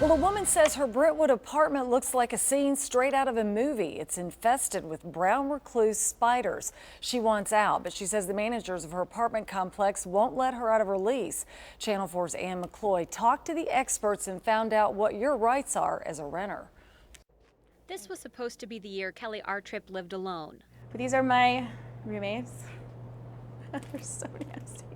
Well, a woman says her Brentwood apartment looks like a scene straight out of a movie. It's infested with brown recluse spiders. She wants out, but she says the managers of her apartment complex won't let her out of her lease. Channel 4's McCloy talked to the experts and found out what your rights are as a renter. This was supposed to be the year Kelly Artrip lived alone. But these are my roommates. They're so nasty.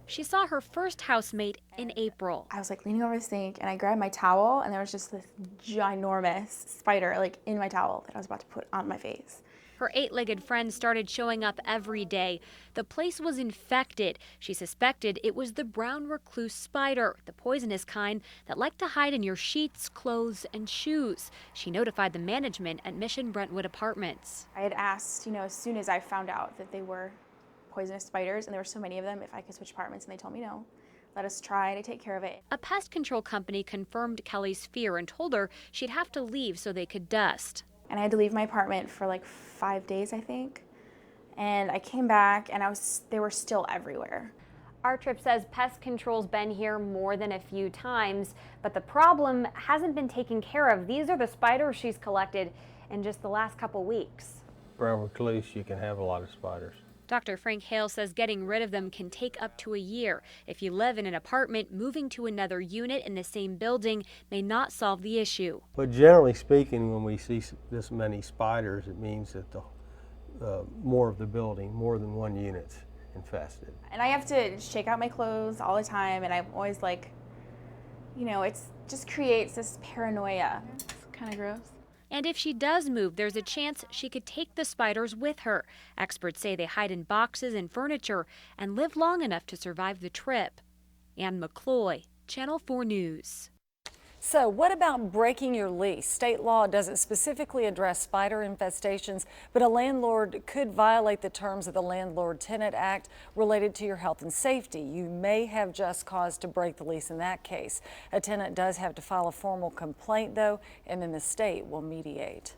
She saw her first housemate in April. I was like leaning over the sink and I grabbed my towel and there was just this ginormous spider like in my towel that I was about to put on my face. Her 8-legged friend started showing up every day. The place was infected. She suspected it was the brown recluse spider, the poisonous kind that like to hide in your sheets, clothes, and shoes. She notified the management at Mission Brentwood Apartments. I had asked, as soon as I found out that they were poisonous spiders and there were so many of them, if I could switch apartments, and they told me no. Let us try to take care of it. A pest control company confirmed Kelly's fear and told her she'd have to leave so they could dust. And I had to leave my apartment for like 5 days, I think. And I came back and they were still everywhere. Artrip says pest control's been here more than a few times, but the problem hasn't been taken care of. These are the spiders she's collected in just the last couple weeks. Brown recluse, you can have a lot of spiders. Dr. Frank Hale says getting rid of them can take up to a year. If you live in an apartment, moving to another unit in the same building may not solve the issue. But generally speaking, when we see this many spiders, it means that more of the building, more than one unit's infested. And I have to shake out my clothes all the time, and I'm always like, it just creates this paranoia. It's kind of gross. And if she does move, there's a chance she could take the spiders with her. Experts say they hide in boxes and furniture and live long enough to survive the trip. Ann McCloy, Channel 4 News. So what about breaking your lease? State law doesn't specifically address spider infestations, but a landlord could violate the terms of the Landlord-Tenant Act related to your health and safety. You may have just cause to break the lease in that case. A tenant does have to file a formal complaint, though, and then the state will mediate.